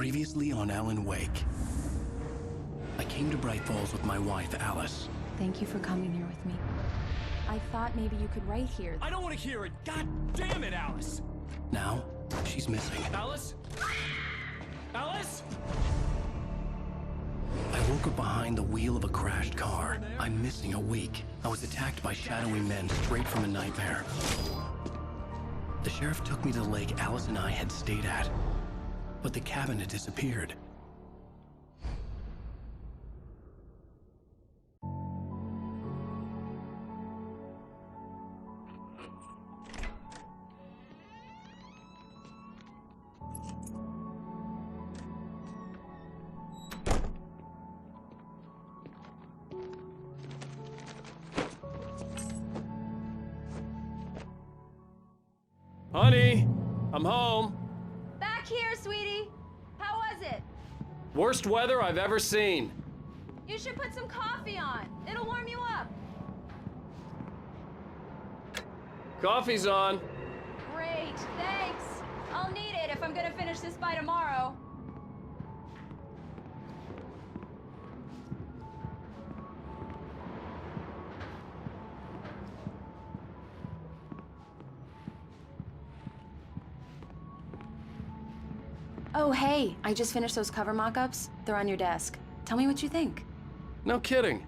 Previously on Alan Wake. I came to Bright Falls with my wife, Alice. Thank you for coming here with me. I thought maybe you could write here. I don't want to hear it! God damn it, Alice! Now, she's missing. Alice? Alice? I woke up behind the wheel of a crashed car. I'm missing a week. I was attacked by shadowy men straight from a nightmare. The sheriff took me to the lake Alice and I had stayed at, but the cabin had disappeared. Honey, I'm home. Back here, sweetie. How was it? Worst weather I've ever seen. You should put some coffee on. It'll warm you up. Coffee's on. Great, thanks. I'll need it if I'm gonna finish this by tomorrow. Oh, hey, I just finished those cover mock-ups. They're on your desk. Tell me what you think. No kidding.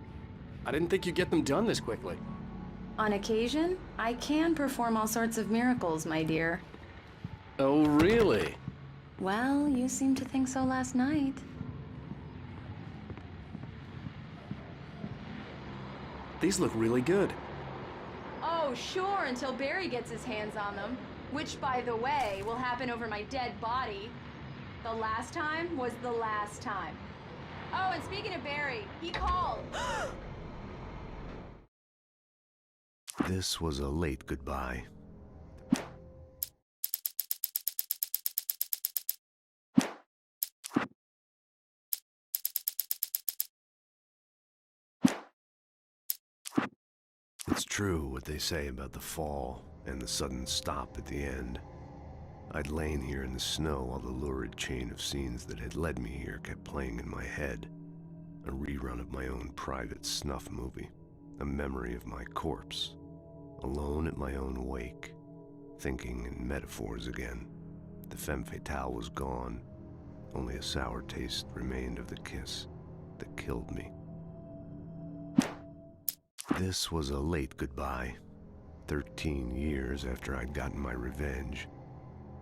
I didn't think you'd get them done this quickly. On occasion, I can perform all sorts of miracles, my dear. Oh, really? Well, you seemed to think so last night. These look really good. Oh, sure, until Barry gets his hands on them. Which, by the way, will happen over my dead body. The last time was the last time. Oh, and speaking of Barry, he called. This was a late goodbye. It's true what they say about the fall and the sudden stop at the end. I'd lain here in the snow while the lurid chain of scenes that had led me here kept playing in my head. A rerun of my own private snuff movie. A memory of my corpse. Alone at my own wake. Thinking in metaphors again. The femme fatale was gone. Only a sour taste remained of the kiss that killed me. This was a late goodbye. 13 years after I'd gotten my revenge.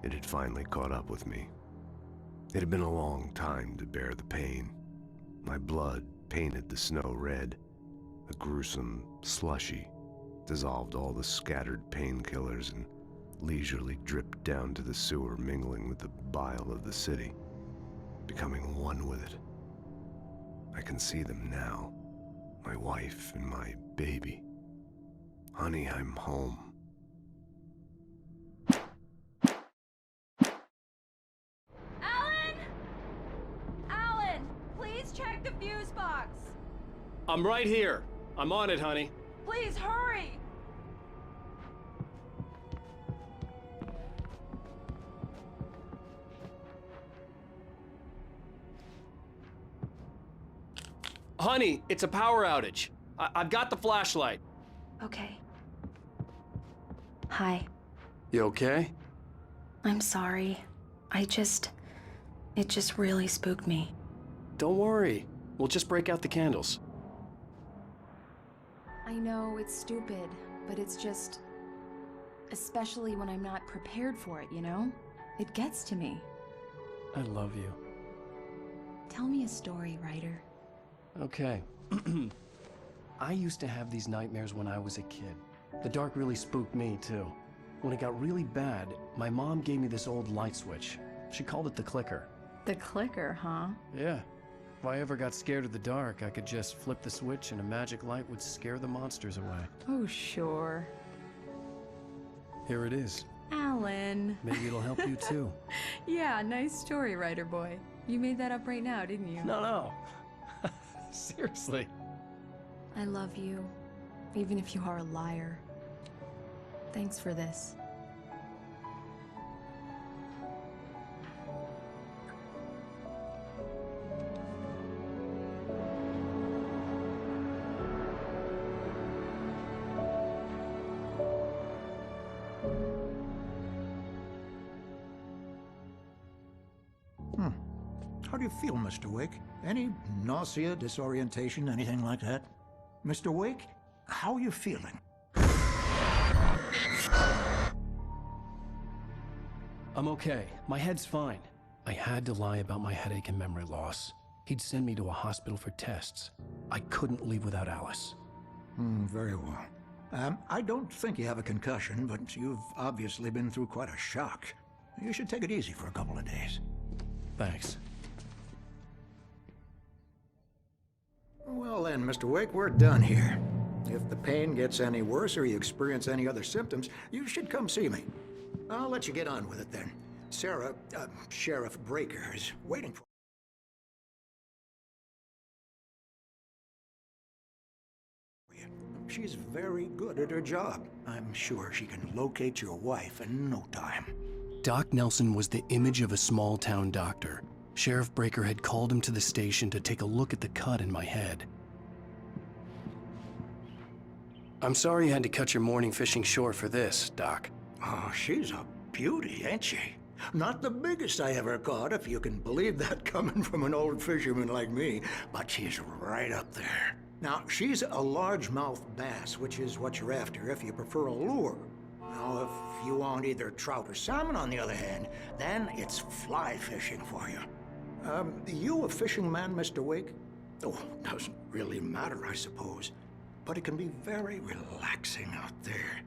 It had finally caught up with me. It had been a long time to bear the pain. My blood painted the snow red. A gruesome slushy dissolved all the scattered painkillers and leisurely dripped down to the sewer, mingling with the bile of the city, becoming one with it. I can see them now, my wife and my baby. Honey, I'm home. Check the fuse box. I'm right here. I'm on it, honey. Please hurry. Honey, it's a power outage. I've got the flashlight. Okay. Hi. You okay? I'm sorry. It just really spooked me. Don't worry. We'll just break out the candles. I know it's stupid, but it's just... especially when I'm not prepared for it, you know? It gets to me. I love you. Tell me a story, writer. Okay. I used to have these nightmares when I was a kid. The dark really spooked me, too. When it got really bad, my mom gave me this old light switch. She called it the clicker. The clicker, huh? Yeah. If I ever got scared of the dark, I could just flip the switch and a magic light would scare the monsters away. Oh, sure. Here it is. Alan. Maybe it'll help you too. Yeah, nice story, writer boy. You made that up right now, didn't you? No. Seriously. I love you, even if you are a liar. Thanks for this. How do you feel, Mr. Wake? Any nausea, disorientation, anything like that? Mr. Wake, how are you feeling? I'm okay. My head's fine. I had to lie about my headache and memory loss. He'd send me to a hospital for tests. I couldn't leave without Alice. Very well. I don't think you have a concussion, but you've obviously been through quite a shock. You should take it easy for a couple of days. Thanks. Well then, Mr. Wake, we're done here. If the pain gets any worse or you experience any other symptoms, you should come see me. I'll let you get on with it then. Sarah, Sheriff Breaker, is waiting for you. She's very good at her job. I'm sure she can locate your wife in no time. Doc Nelson was the image of a small-town doctor. Sheriff Breaker had called him to the station to take a look at the cut in my head. I'm sorry you had to cut your morning fishing short for this, Doc. Oh, she's a beauty, ain't she? Not the biggest I ever caught, if you can believe that coming from an old fisherman like me, but she's right up there. Now, she's a largemouth bass, which is what you're after if you prefer a lure. Now, if you want either trout or salmon, on the other hand, then it's fly fishing for you. You a fishing man, Mr. Wake? Oh, doesn't really matter, I suppose. But it can be very relaxing out there.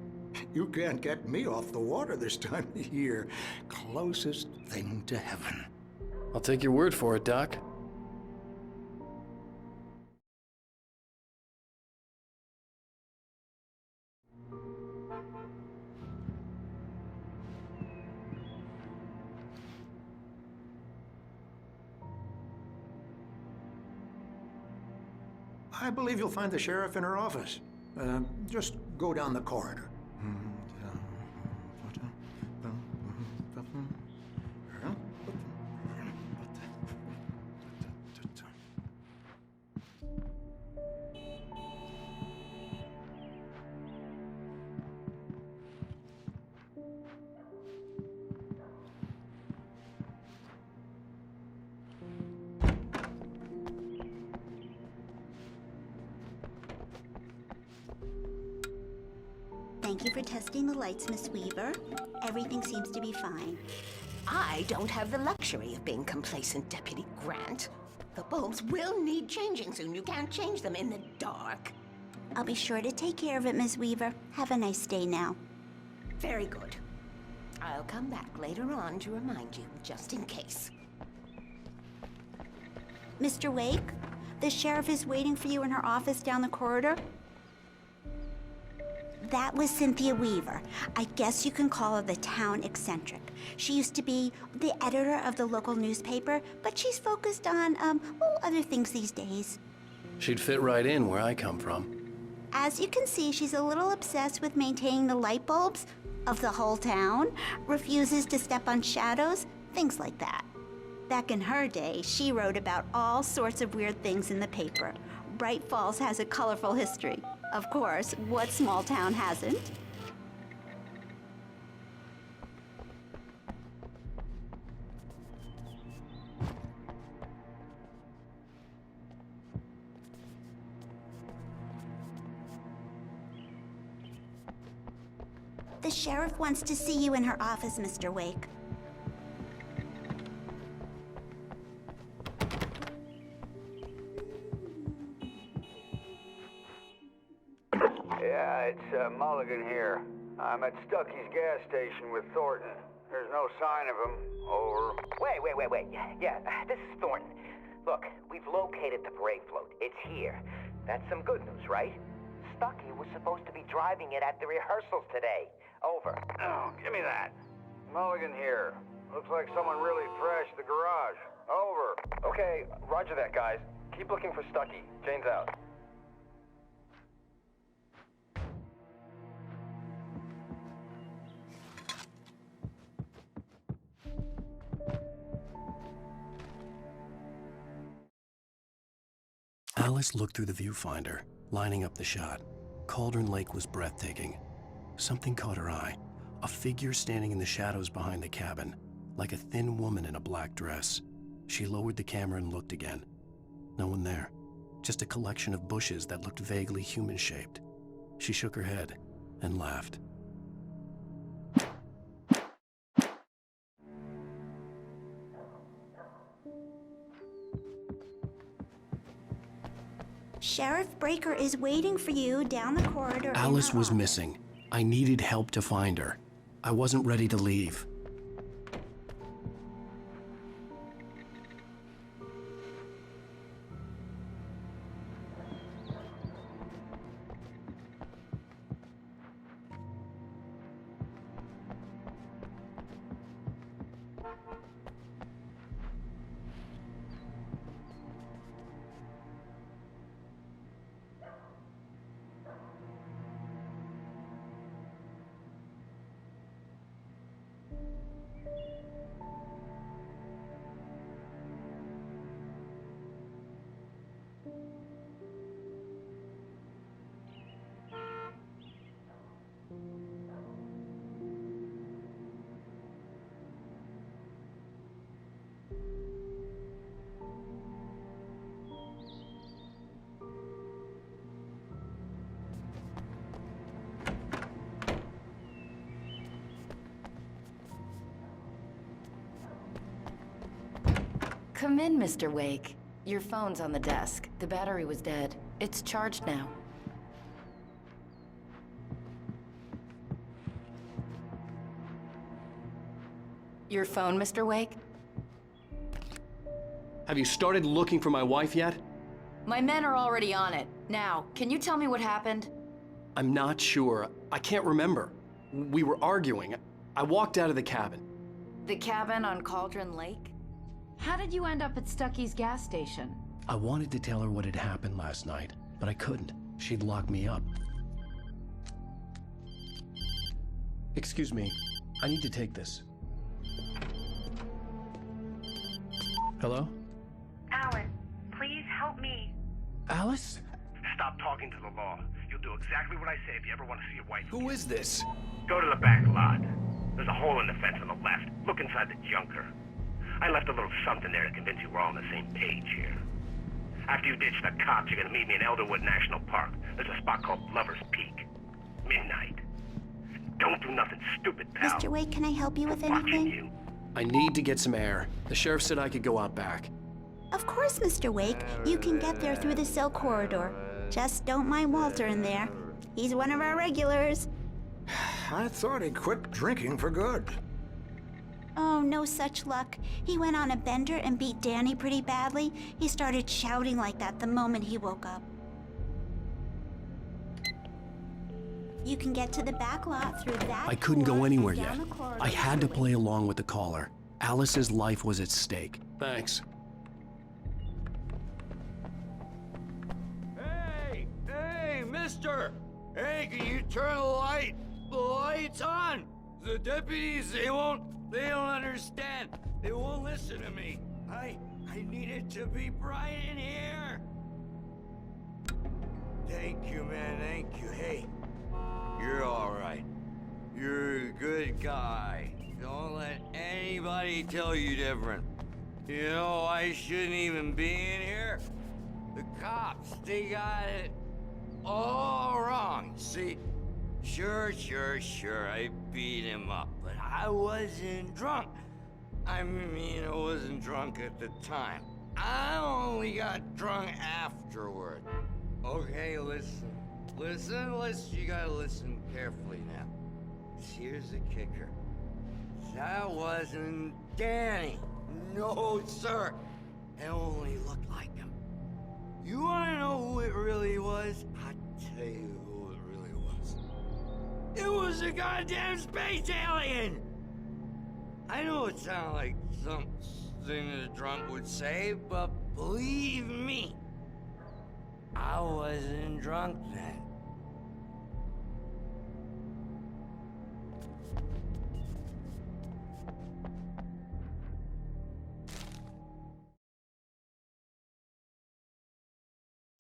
You can't get me off the water this time of year. Closest thing to heaven. I'll take your word for it, Doc. I believe you'll find the sheriff in her office. Just go down the corridor. Thank you for testing the lights, Miss Weaver. Everything seems to be fine. I don't have the luxury of being complacent, Deputy Grant. The bulbs will need changing soon. You can't change them in the dark. I'll be sure to take care of it, Miss Weaver. Have a nice day now. Very good. I'll come back later on to remind you, just in case. Mr. Wake, the sheriff is waiting for you in her office down the corridor. That was Cynthia Weaver. I guess you can call her the town eccentric. She used to be the editor of the local newspaper, but she's focused on, other things these days. She'd fit right in where I come from. As you can see, she's a little obsessed with maintaining the light bulbs of the whole town, refuses to step on shadows, things like that. Back in her day, she wrote about all sorts of weird things in the paper. Bright Falls has a colorful history. Of course, what small town hasn't? The sheriff wants to see you in her office, Mr. Wake. Yeah, it's Mulligan here. I'm at Stucky's gas station with Thornton. There's no sign of him. Over. Wait. Yeah, this is Thornton. Look, we've located the parade float. It's here. That's some good news, right? Stucky was supposed to be driving it at the rehearsals today. Over. Oh, give me that. Mulligan here. Looks like someone really trashed the garage. Over. Okay, roger that, guys. Keep looking for Stucky. Jane's out. Alice looked through the viewfinder, lining up the shot. Cauldron Lake was breathtaking. Something caught her eye. A figure standing in the shadows behind the cabin, like a thin woman in a black dress. She lowered the camera and looked again. No one there. Just a collection of bushes that looked vaguely human-shaped. She shook her head and laughed. Sheriff Breaker is waiting for you down the corridor. Alice was missing. I needed help to find her. I wasn't ready to leave. Come in, Mr. Wake. Your phone's on the desk. The battery was dead. It's charged now. Your phone, Mr. Wake? Have you started looking for my wife yet? My men are already on it. Now, can you tell me what happened? I'm not sure. I can't remember. We were arguing. I walked out of the cabin. The cabin on Cauldron Lake? How did you end up at Stucky's gas station? I wanted to tell her what had happened last night, but I couldn't. She'd lock me up. Excuse me. I need to take this. Hello? Alan, please help me. Alice? Stop talking to the law. You'll do exactly what I say if you ever want to see your wife. Who is this? Go to the back lot. There's a hole in the fence on the left. Look inside the junker. I left a little something there to convince you we're all on the same page here. After you ditch the cops, you're gonna meet me in Elderwood National Park. There's a spot called Lover's Peak. Midnight. Don't do nothing stupid, pal. Mr. Wake, can I help you with I'm watching anything? you. I need to get some air. The sheriff said I could go out back. Of course, Mr. Wake. You can get there through the cell corridor. Just don't mind Walter in there. He's one of our regulars. I thought he quit drinking for good. Oh, no such luck. He went on a bender and beat Danny pretty badly. He started shouting like that the moment he woke up. You can get to the back lot through that I couldn't door go anywhere and yet. down the corridor I had to Mr. play Wake. along with the caller. Alice's life was at stake. Thanks. Hey, mister! Hey, can you turn the lights on? The deputies, they don't understand. They won't listen to me. I need it to be bright in here. Thank you, man, thank you. Hey, you're all right. You're a good guy. Don't let anybody tell you different. You know, I shouldn't even be in here. The cops, they got it all wrong. See, sure, I beat him up, but I wasn't drunk. I mean, I wasn't drunk at the time. I only got drunk afterward. Okay, listen, you gotta listen carefully now. Here's the kicker. That wasn't Danny. No, sir. It only looked like him. You wanna know who it really was? I'll tell you who it really was. It was a goddamn space alien! I know it sounds like something a drunk would say, but believe me, I wasn't drunk then.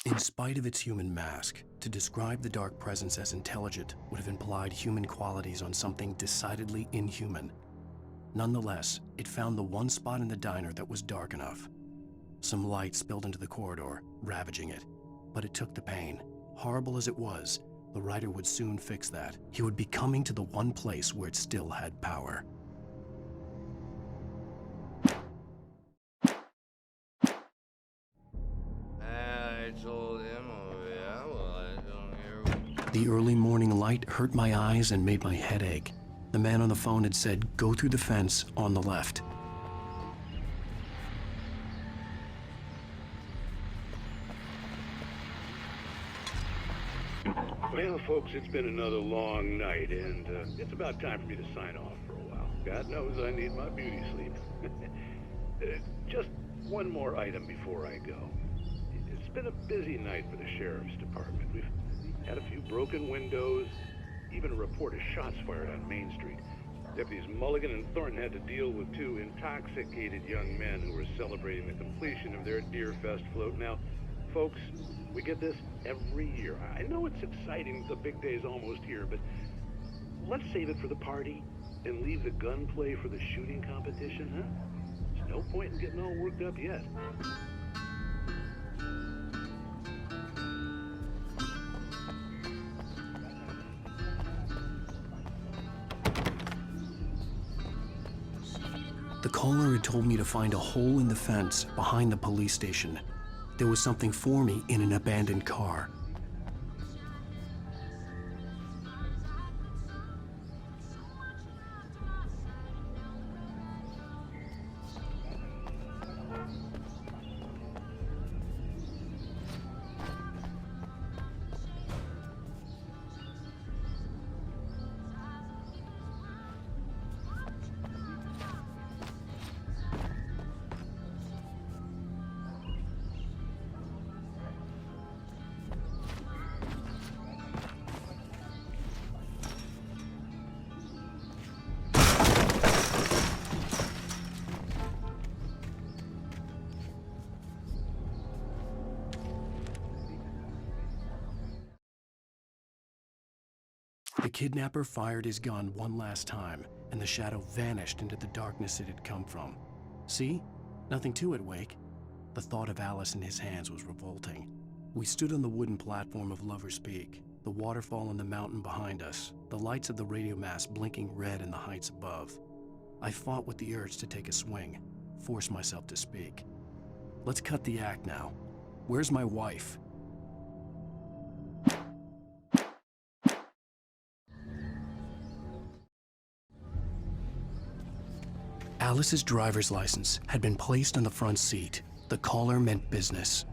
In spite of its human mask, to describe the dark presence as intelligent would have implied human qualities on something decidedly inhuman. Nonetheless, it found the one spot in the diner that was dark enough. Some light spilled into the corridor, ravaging it. But it took the pain. Horrible as it was, the writer would soon fix that. He would be coming to the one place where it still had power. I told him, oh yeah, well, I don't hear. The early morning light hurt my eyes and made my head ache. The man on the phone had said, "Go through the fence on the left." Well, folks, it's been another long night, and it's about time for me to sign off for a while. God knows I need my beauty sleep. Just one more item before I go. It's been a busy night for the Sheriff's Department. We've had a few broken windows, even a report of shots fired on Main Street. Deputies Mulligan and Thornton had to deal with two intoxicated young men who were celebrating the completion of their Deerfest float. Now, folks, we get this every year. I know it's exciting, the big day's almost here, but let's save it for the party and leave the gunplay for the shooting competition, huh? There's no point in getting all worked up yet. The caller had told me to find a hole in the fence behind the police station. There was something for me in an abandoned car. The kidnapper fired his gun one last time, and the shadow vanished into the darkness it had come from. See? Nothing to it, Wake. The thought of Alice in his hands was revolting. We stood on the wooden platform of Lover's Peak, the waterfall on the mountain behind us, the lights of the radio mast blinking red in the heights above. I fought with the urge to take a swing, force myself to speak. Let's cut the act now. Where's my wife? Alice's driver's license had been placed on the front seat. The caller meant business.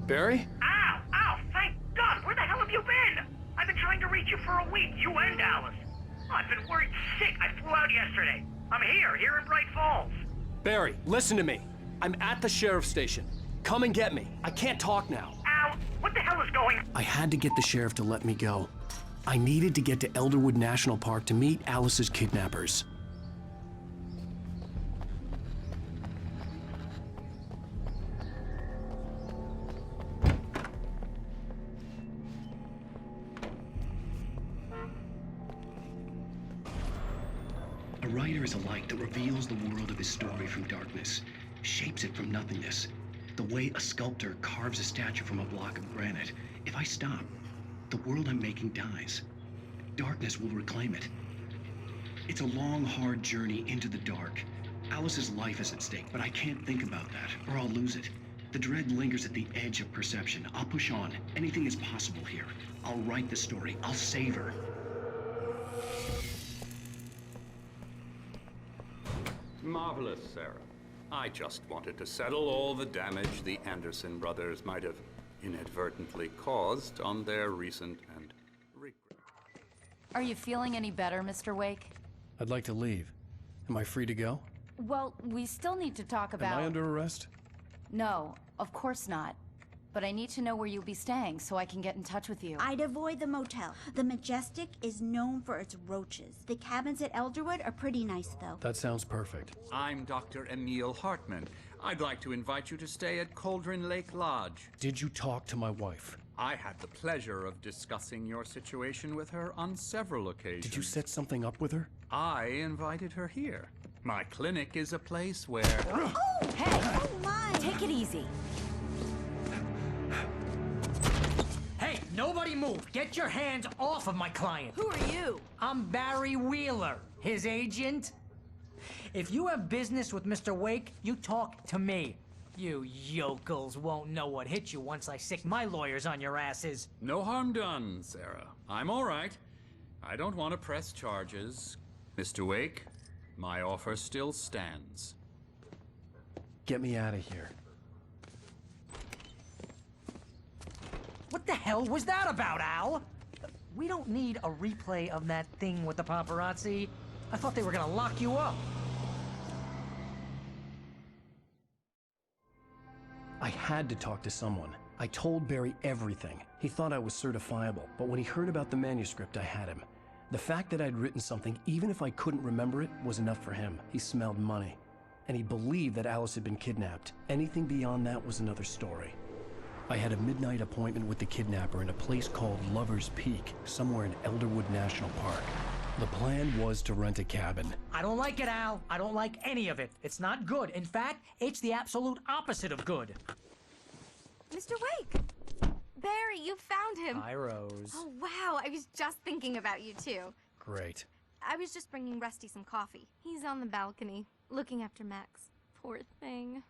Barry? Ow! Ow! Thank God! Where the hell have you been? I've been trying to reach you for a week, you and Alice. Oh, I've been worried sick. I flew out yesterday. I'm here in Bright Falls. Barry, listen to me. I'm at the sheriff's station. Come and get me. I can't talk now. Ow! What the hell is going on? I had to get the sheriff to let me go. I needed to get to Elderwood National Park to meet Alice's kidnappers. A writer is a light that reveals the world of his story from darkness, shapes it from nothingness. The way a sculptor carves a statue from a block of granite. If I stop, the world I'm making dies. Darkness will reclaim it. It's a long, hard journey into the dark. Alice's life is at stake, but I can't think about that, or I'll lose it. The dread lingers at the edge of perception. I'll push on. Anything is possible here. I'll write the story. I'll save her. Marvelous, Sarah. I just wanted to settle all the damage the Anderson brothers might have inadvertently caused on their recent and regret. Are you feeling any better, Mr. Wake? I'd like to leave. Am I free to go? Well, we still need to talk about... Am I under arrest? No, of course not. But I need to know where you'll be staying so I can get in touch with you. I'd avoid the motel. The Majestic is known for its roaches. The cabins at Elderwood are pretty nice, though. That sounds perfect. I'm Dr. Emil Hartman. I'd like to invite you to stay at Cauldron Lake Lodge. Did you talk to my wife? I had the pleasure of discussing your situation with her on several occasions. Did you set something up with her? I invited her here. My clinic is a place where... Oh, hey! Oh, my! Take it easy. Hey, nobody move! Get your hands off of my client! Who are you? I'm Barry Wheeler, his agent. If you have business with Mr. Wake, you talk to me. You yokels won't know what hit you once I sick my lawyers on your asses. No harm done, Sarah. I'm all right. I don't want to press charges. Mr. Wake, my offer still stands. Get me out of here. What the hell was that about, Al? We don't need a replay of that thing with the paparazzi. I thought they were gonna lock you up. I had to talk to someone. I told Barry everything. He thought I was certifiable, but when he heard about the manuscript, I had him. The fact that I'd written something, even if I couldn't remember it, was enough for him. He smelled money. And he believed that Alice had been kidnapped. Anything beyond that was another story. I had a midnight appointment with the kidnapper in a place called Lover's Peak, somewhere in Elderwood National Park. The plan was to rent a cabin. I don't like it, Al. I don't like any of it. It's not good. In fact, it's the absolute opposite of good. Mr. Wake! Barry, you found him. Hi, Rose. Oh, wow. I was just thinking about you, too. Great. I was just bringing Rusty some coffee. He's on the balcony, looking after Max. Poor thing.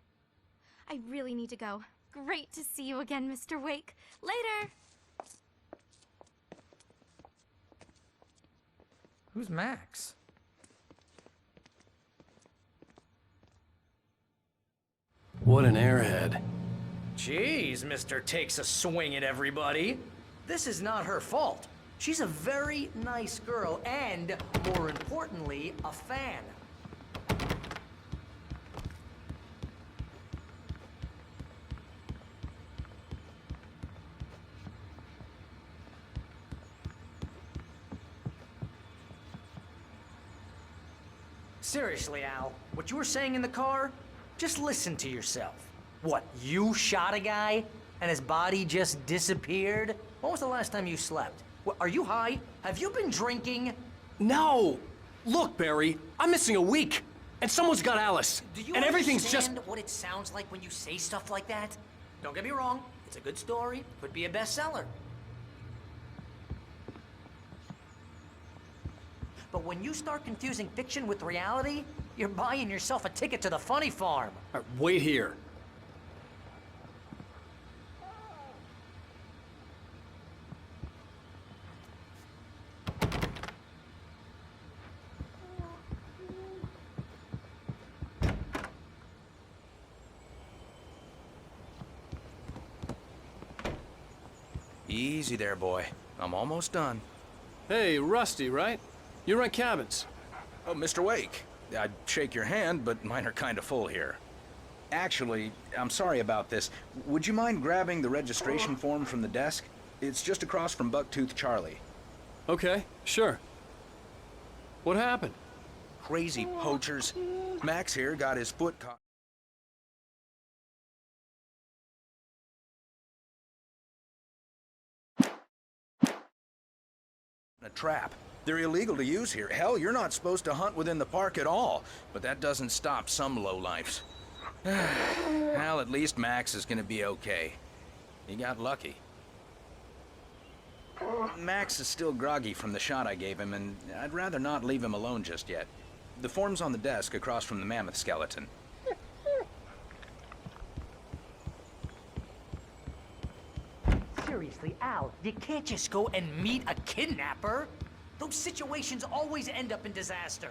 I really need to go. Great to see you again, Mr. Wake. Later! Who's Max? What an airhead. Jeez, Mr. Takes a swing at everybody. This is not her fault. She's a very nice girl and, more importantly, a fan. Seriously, Al, what you were saying in the car, just listen to yourself. What, you shot a guy and his body just disappeared? When was the last time you slept? What, are you high? Have you been drinking? No! Look, Barry, I'm missing a week, and someone's got Alice, Do you and everything's just... understand what it sounds like when you say stuff like that? Don't get me wrong, it's a good story, could be a bestseller. But when you start confusing fiction with reality, you're buying yourself a ticket to the funny farm. All right, wait here. Easy there, boy. I'm almost done. Hey, Rusty, right? You rent cabins. Oh, Mr. Wake. I'd shake your hand, but mine are kind of full here. Actually, I'm sorry about this. Would you mind grabbing the registration form from the desk? It's just across from Bucktooth Charlie. Okay, sure. What happened? Crazy poachers. Max here got his foot caught in a trap. They're illegal to use here. Hell, you're not supposed to hunt within the park at all. But that doesn't stop some lowlifes. Well, at least Max is gonna be okay. He got lucky. Max is still groggy from the shot I gave him, and I'd rather not leave him alone just yet. The form's on the desk across from the mammoth skeleton. Seriously, Al, you can't just go and meet a kidnapper. Those situations always end up in disaster.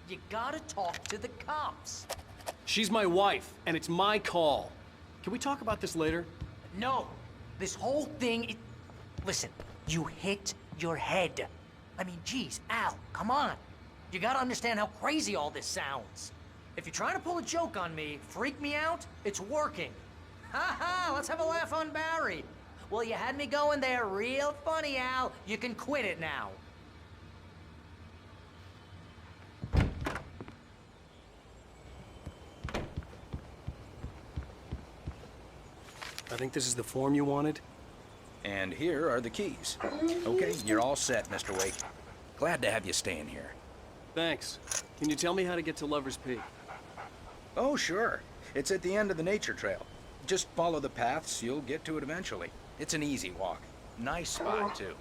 You gotta talk to the cops. She's my wife, and it's my call. Can we talk about this later? No, this whole thing, listen, you hit your head. I mean, geez, Al, come on. You gotta understand how crazy all this sounds. If you're trying to pull a joke on me, freak me out, it's working. Ha ha, let's have a laugh on Barry. Well, you had me going there real funny, Al. You can quit it now. I think this is the form you wanted. And here are the keys. Okay, you're all set, Mr. Wake. Glad to have you staying here. Thanks. Can you tell me how to get to Lover's Peak? Oh, sure. It's at the end of the nature trail. Just follow the paths, you'll get to it eventually. It's an easy walk. Nice spot, too.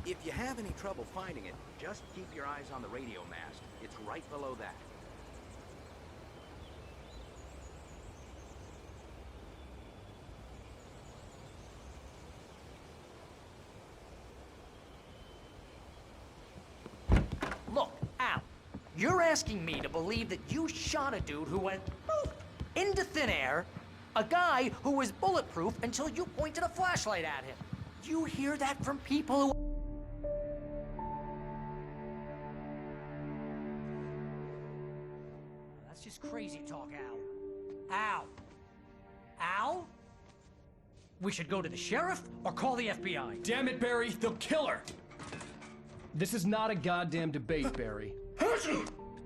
If you have any trouble finding it, just keep your eyes on the radio mast. It's right below that. Look, Al, you're asking me to believe that you shot a dude who went poof, into thin air, a guy who was bulletproof until you pointed a flashlight at him. You hear that from people who... That's just crazy talk, Al. Al? Al? We should go to the sheriff or call the FBI. Damn it, Barry, they'll kill her! This is not a goddamn debate, Barry.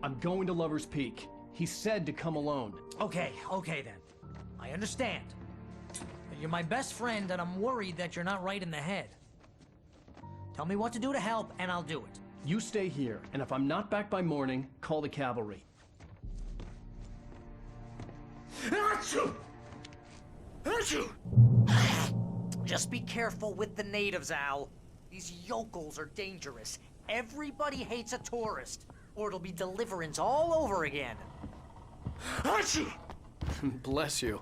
I'm going to Lover's Peak. He said to come alone. Okay then. I understand. You're my best friend, and I'm worried that you're not right in the head. Tell me what to do to help, and I'll do it. You stay here, and if I'm not back by morning, call the cavalry. Achoo! Achoo! Just be careful with the natives, Al. These yokels are dangerous. Everybody hates a tourist, or it'll be Deliverance all over again. Achoo! Bless you.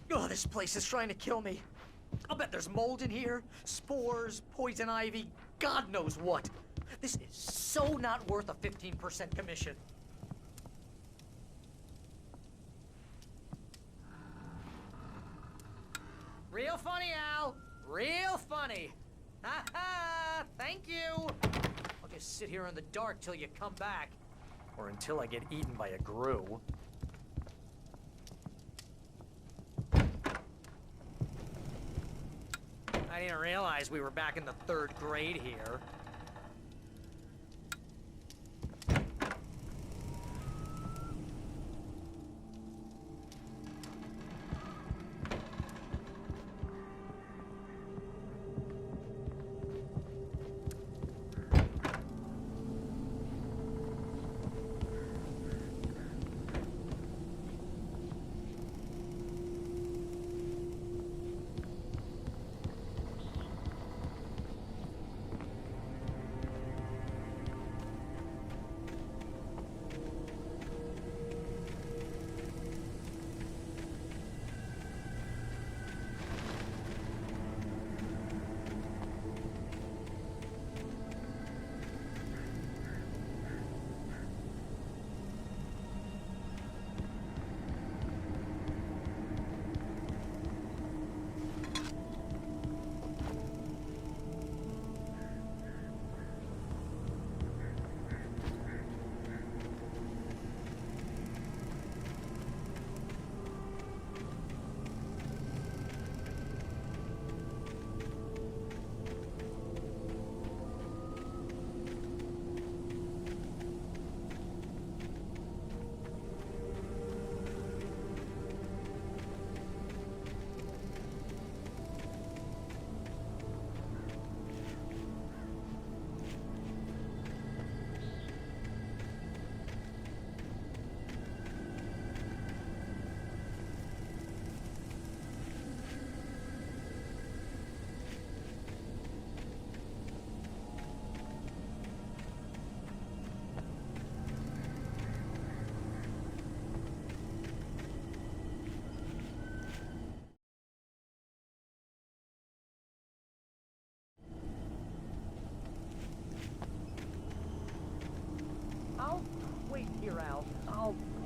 Oh, this place is trying to kill me. I'll bet there's mold in here, spores, poison ivy, God knows what. This is so not worth a 15% commission. Real funny, Al. Real funny. Ha ha! Thank you. I'll just sit here in the dark till you come back. Or until I get eaten by a grue. I didn't realize we were back in the 3rd grade here.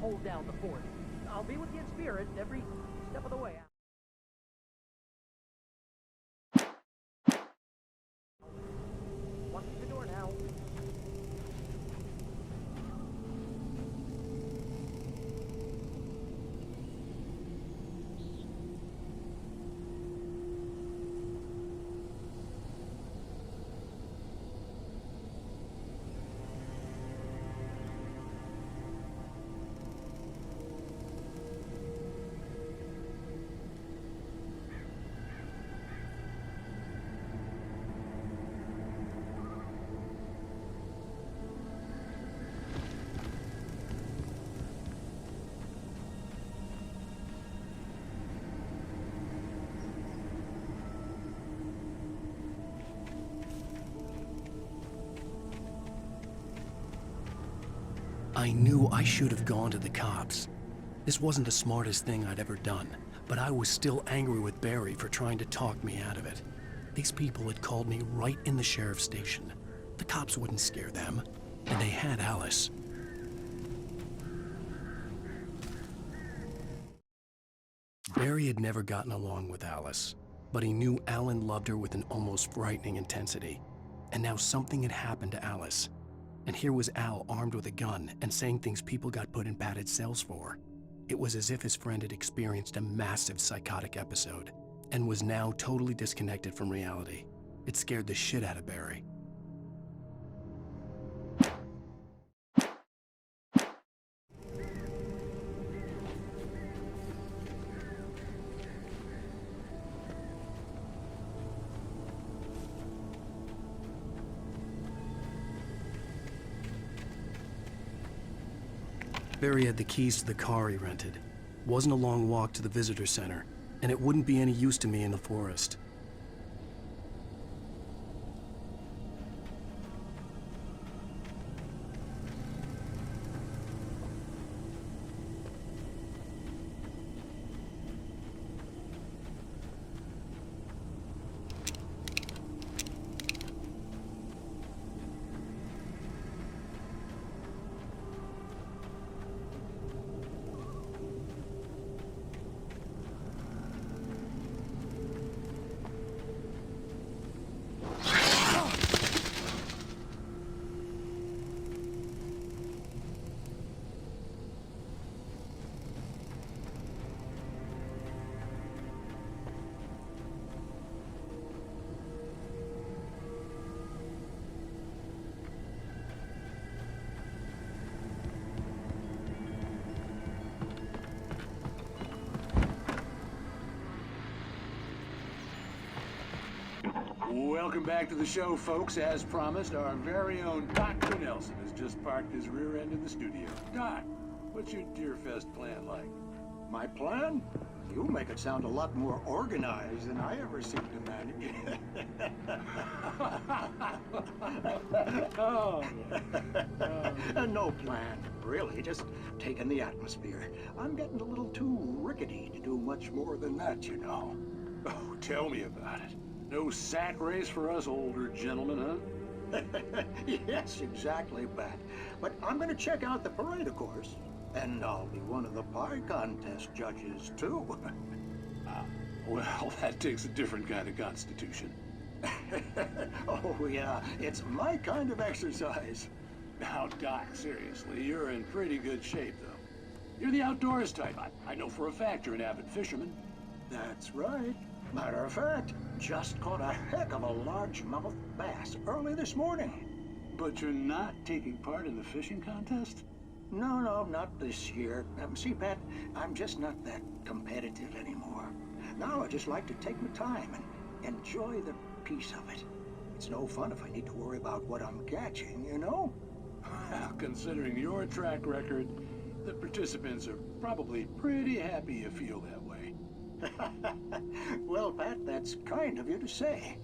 hold down the fort. I'll be with you in spirit every step of the way. Walk through the door now. I knew I should have gone to the cops. This wasn't the smartest thing I'd ever done, but I was still angry with Barry for trying to talk me out of it. These people had called me right in the sheriff's station. The cops wouldn't scare them, and they had Alice. Barry had never gotten along with Alice, but he knew Alan loved her with an almost frightening intensity. And now something had happened to Alice. And here was Al armed with a gun and saying things people got put in padded cells for. It was as if his friend had experienced a massive psychotic episode and was now totally disconnected from reality. It scared the shit out of Barry. Barry had the keys to the car he rented. Wasn't a long walk to the visitor center, and it wouldn't be any use to me in the forest. Welcome back to the show, folks. As promised, our very own Dr. Nelson has just parked his rear end in the studio. Doc, what's your Deerfest plan like? My plan? You make it sound a lot more organized than I ever seem to manage. No plan, really. Just taking the atmosphere. I'm getting a little too rickety to do much more than that, you know. Oh, tell me about it. No sack race for us older gentlemen, huh? Yes, exactly, Pat. But I'm gonna check out the parade, of course. And I'll be one of the pie contest judges, too. Well, that takes a different kind of constitution. Oh, yeah. It's my kind of exercise. Now, Doc, seriously, you're in pretty good shape, though. You're the outdoors type. I know for a fact you're an avid fisherman. That's right. Matter of fact, just caught a heck of a largemouth bass early this morning. But you're not taking part in the fishing contest? No, not this year. See, Pat, I'm just not that competitive anymore. Now I just like to take my time and enjoy the peace of it. It's no fun if I need to worry about what I'm catching, you know? Well, considering your track record, the participants are probably pretty happy you feel that way. Well, Pat, that's kind of you to say.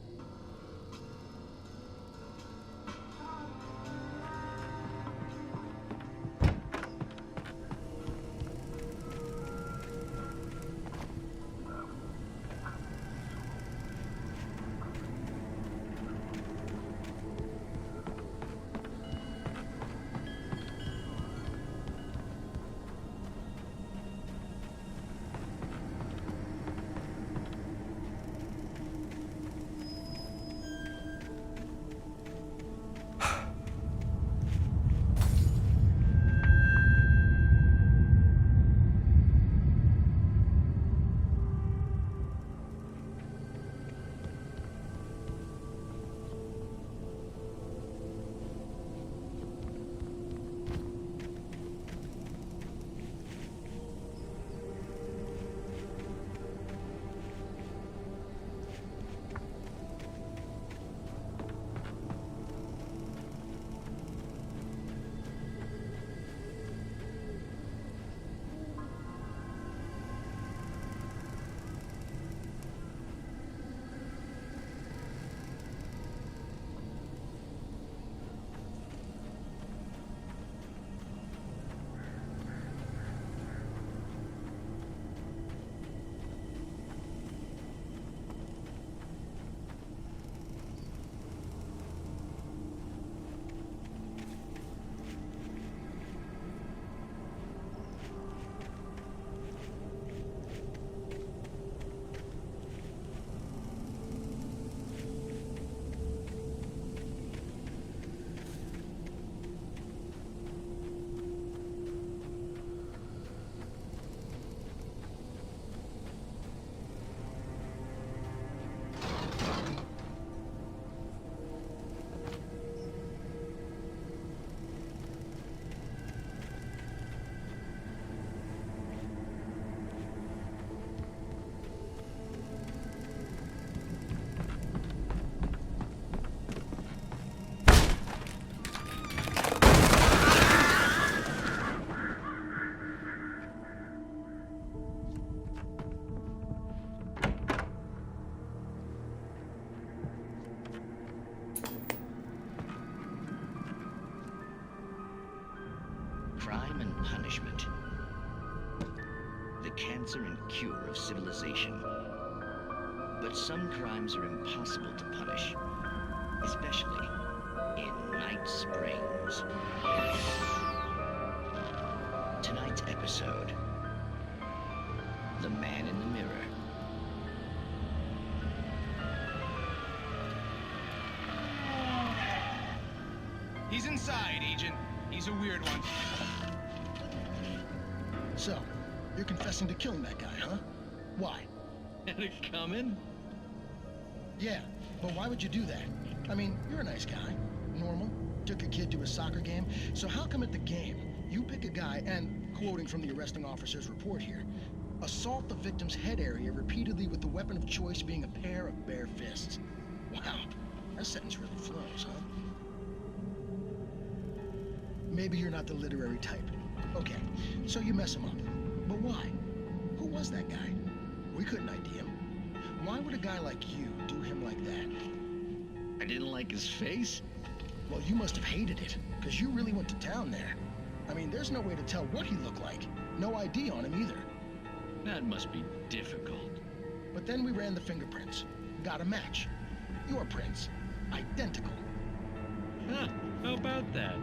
and punishment. The cancer and cure of civilization. But some crimes are impossible to punish, especially in Night Springs. Tonight's episode, The Man in the Mirror. He's inside, Agent. He's a weird one. So, you're confessing to killing that guy, huh? Why? Had it coming? Yeah, but why would you do that? I mean, you're a nice guy. Normal. Took a kid to a soccer game. So how come at the game, you pick a guy and, quoting from the arresting officer's report here, assault the victim's head area repeatedly with the weapon of choice being a pair of bare fists? Wow, that sentence really flows, huh? Maybe you're not the literary type. Okay, so you mess him up. But why? Who was that guy? We couldn't ID him. Why would a guy like you do him like that? I didn't like his face? Well, you must have hated it, because you really went to town there. I mean, there's no way to tell what he looked like. No ID on him either. That must be difficult. But then we ran the fingerprints. Got a match. Your prints. Identical. Huh, how about that?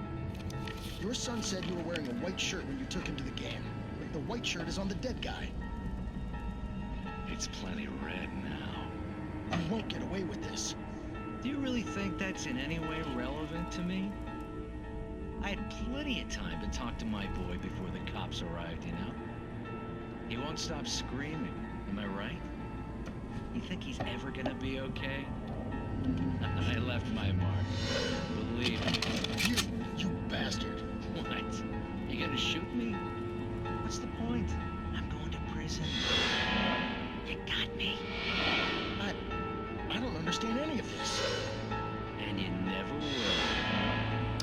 Your son said you were wearing a white shirt when you took him to the game. But the white shirt is on the dead guy. It's plenty red now. You won't get away with this. Do you really think that's in any way relevant to me? I had plenty of time to talk to my boy before the cops arrived, you know? He won't stop screaming, am I right? You think he's ever gonna be okay? I left my mark. Believe me. You bastard. What? You gonna shoot me? What's the point? I'm going to prison. You got me. I don't understand any of this. And you never will.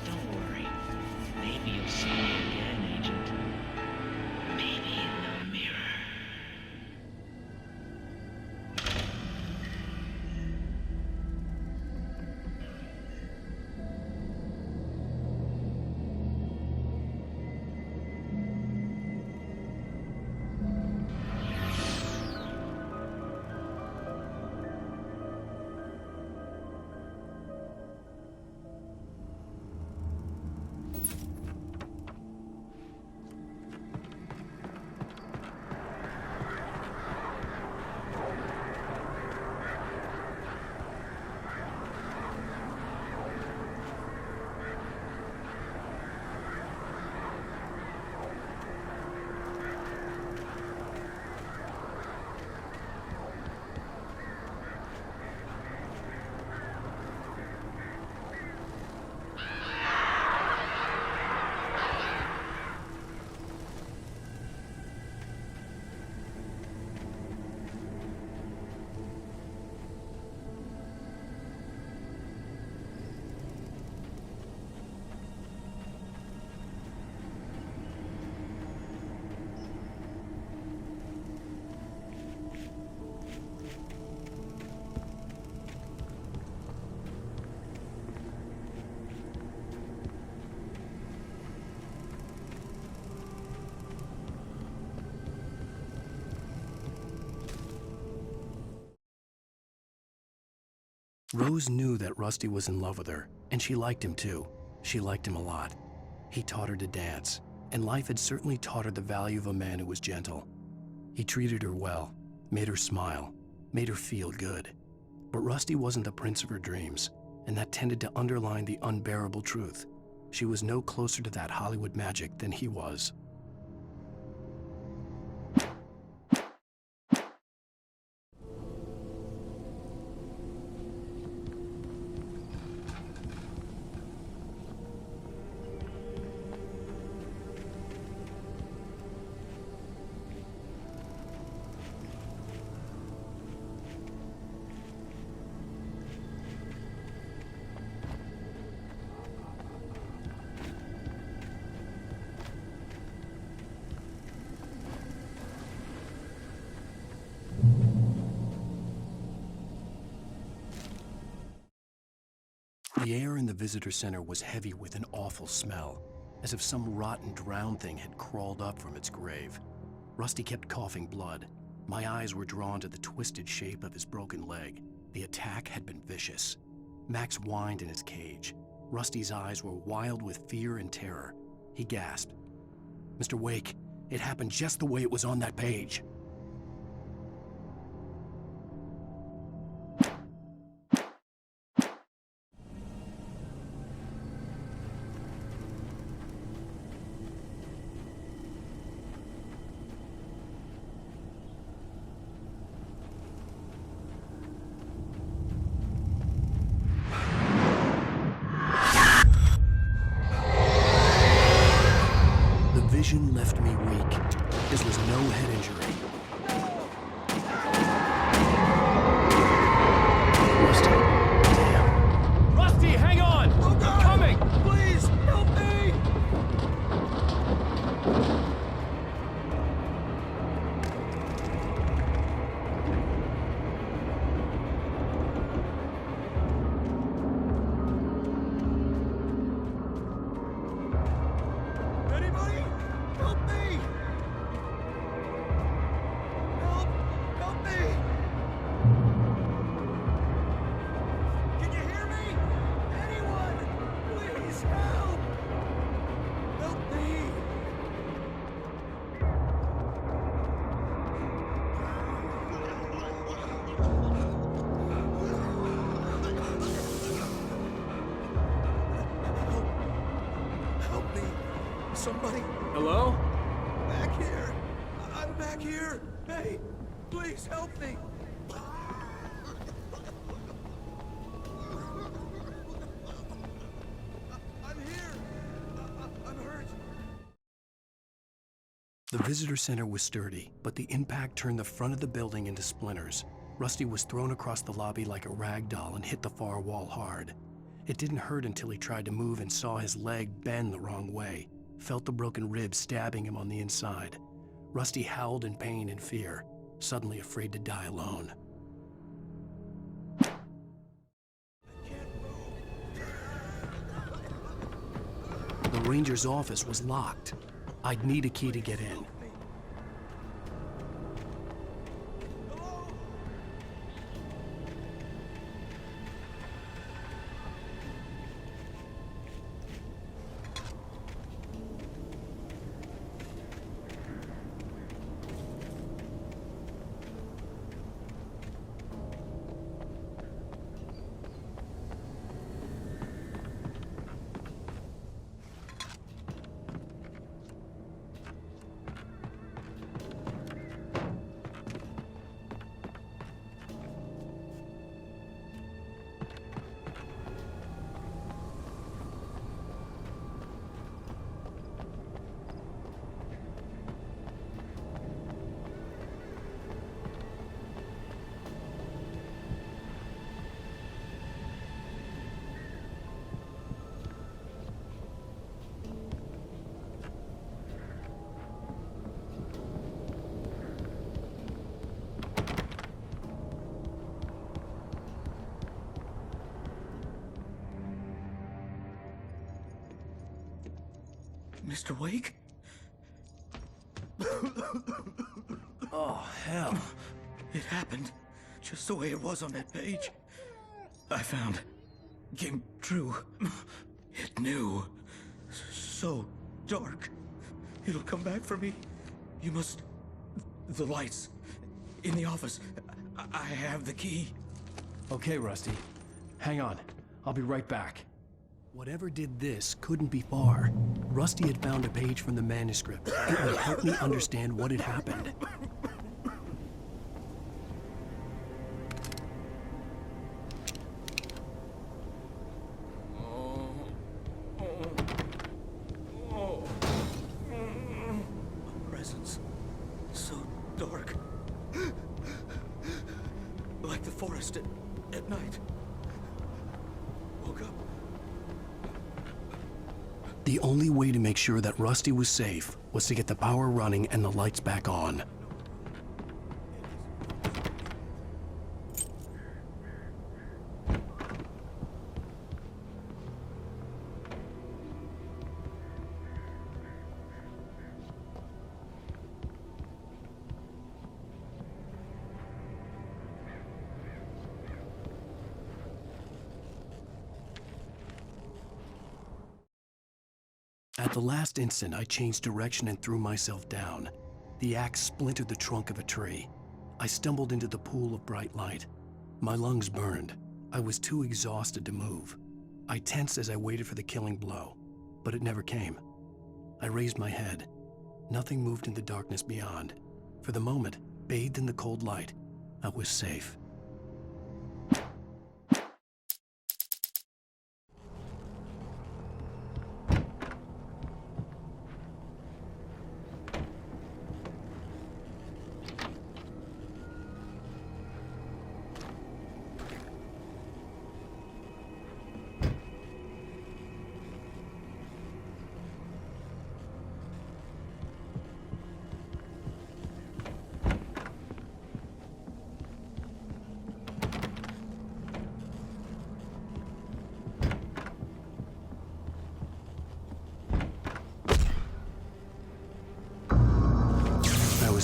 Don't worry. Maybe you'll see me again, Agent. Maybe in the mirror. Rose knew that Rusty was in love with her, and she liked him too. She liked him a lot. He taught her to dance, and life had certainly taught her the value of a man who was gentle. He treated her well, made her smile, made her feel good. But Rusty wasn't the prince of her dreams, and that tended to underline the unbearable truth. She was no closer to that Hollywood magic than he was. The air in the visitor center was heavy with an awful smell. as if some rotten drowned thing had crawled up from its grave. Rusty kept coughing blood. My eyes were drawn to the twisted shape of his broken leg. The attack had been vicious. Max whined in his cage. Rusty's eyes were wild with fear and terror. He gasped. "Mr. Wake, it happened just the way it was on that page." Vision left me weak. This was no head injury. Rusty, damn. Rusty, hang on! Oh, God! I'm coming! Please, help me! Anybody? Help me! Help me! Can you hear me? Anyone? Please help! Help me! Help me! Somebody! Hello? Back here! I'm back here! Hey! Please help me! I'm here! I'm hurt! The visitor center was sturdy, but the impact turned the front of the building into splinters. Rusty was thrown across the lobby like a rag doll and hit the far wall hard. It didn't hurt until he tried to move and saw his leg bend the wrong way, felt the broken rib stabbing him on the inside. Rusty howled in pain and fear, suddenly afraid to die alone. The ranger's office was locked. I'd need a key to get in. Mr. Wake? Oh, hell. It happened just the way it was on that page. I found. Came true. It knew. So dark. It'll come back for me. You must. The lights. In the office. I have the key. Okay, Rusty. Hang on. I'll be right back. Whatever did this couldn't be far. Rusty had found a page from the manuscript. It would help me understand what had happened. A presence. So dark. Like the forest at night. Woke up. The only way to make sure that Rusty was safe was to get the power running and the lights back on. At the last instant, I changed direction and threw myself down. The axe splintered the trunk of a tree. I stumbled into the pool of bright light. My lungs burned. I was too exhausted to move. I tensed as I waited for the killing blow, but it never came. I raised my head. Nothing moved in the darkness beyond. For the moment, bathed in the cold light, I was safe.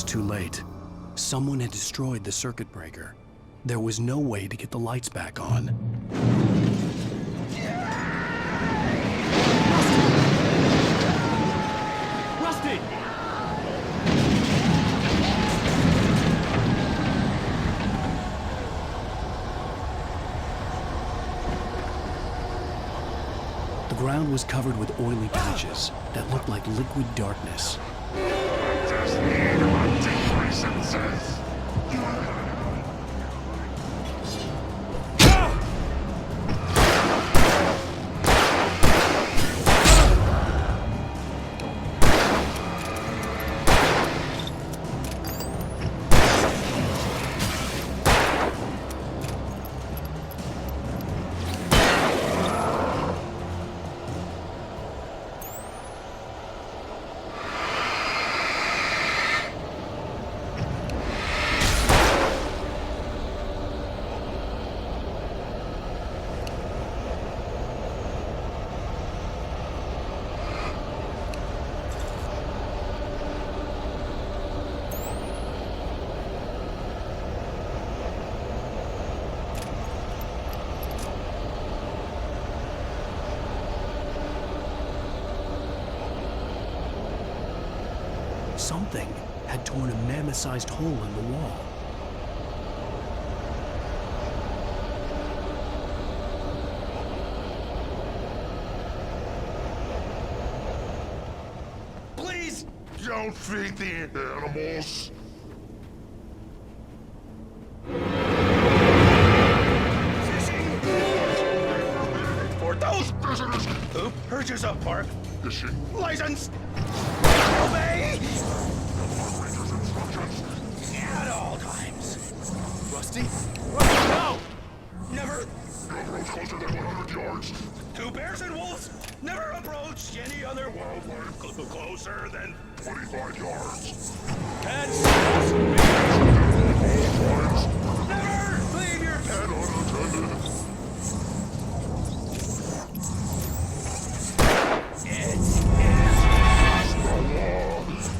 Too late. Someone had destroyed the circuit breaker. There was no way to get the lights back on. Rusty! The ground was covered with oily patches that looked like liquid darkness. Something had torn a mammoth-sized hole in the wall. Please! Don't feed the animals! For those visitors who purchase a park license, obey at all times. Rusty? Rusty, no! Never. No roads closer than 100 yards. Two bears and wolves never approach any other wildlife closer than 25 yards. And never leave your pet unattended.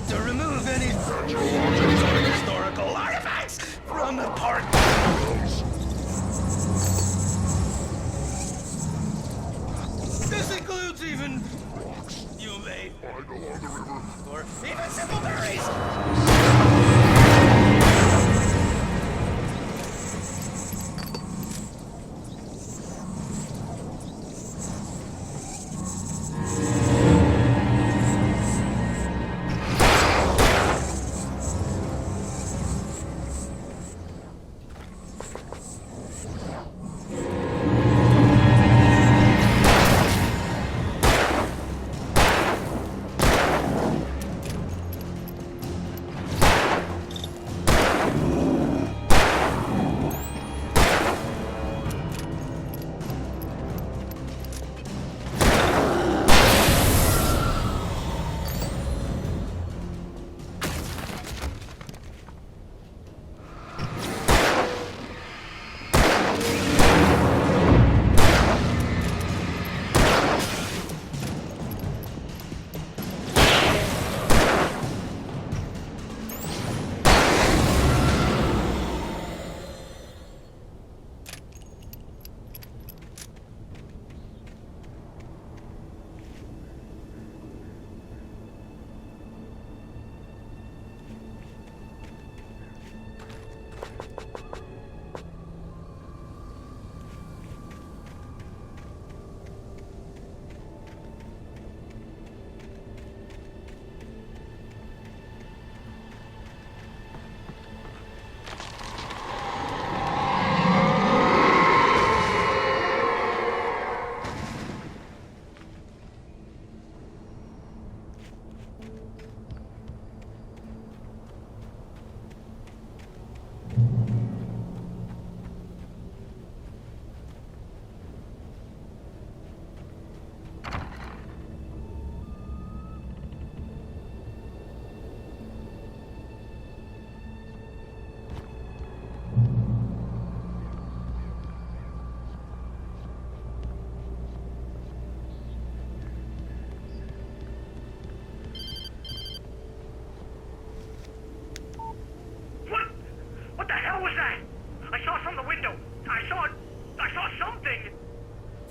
To remove any historical artifacts from the park. This includes even you may find along the river, or even simple berries.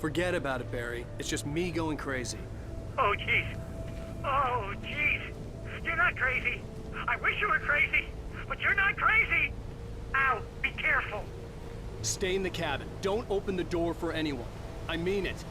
Forget about it, Barry. It's just me going crazy. Oh, jeez. Oh, jeez. You're not crazy. I wish you were crazy, but you're not crazy. Al, be careful. Stay in the cabin. Don't open the door for anyone. I mean it.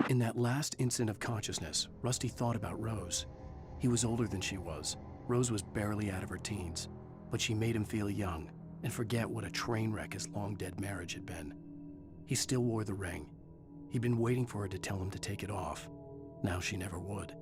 In that last instant of consciousness, Rusty thought about Rose. He was older than she was. Rose was barely out of her teens, but she made him feel young and forget what a train wreck his long-dead marriage had been. He still wore the ring. He'd been waiting for her to tell him to take it off. Now she never would.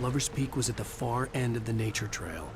Lover's Peak was at the far end of the nature trail.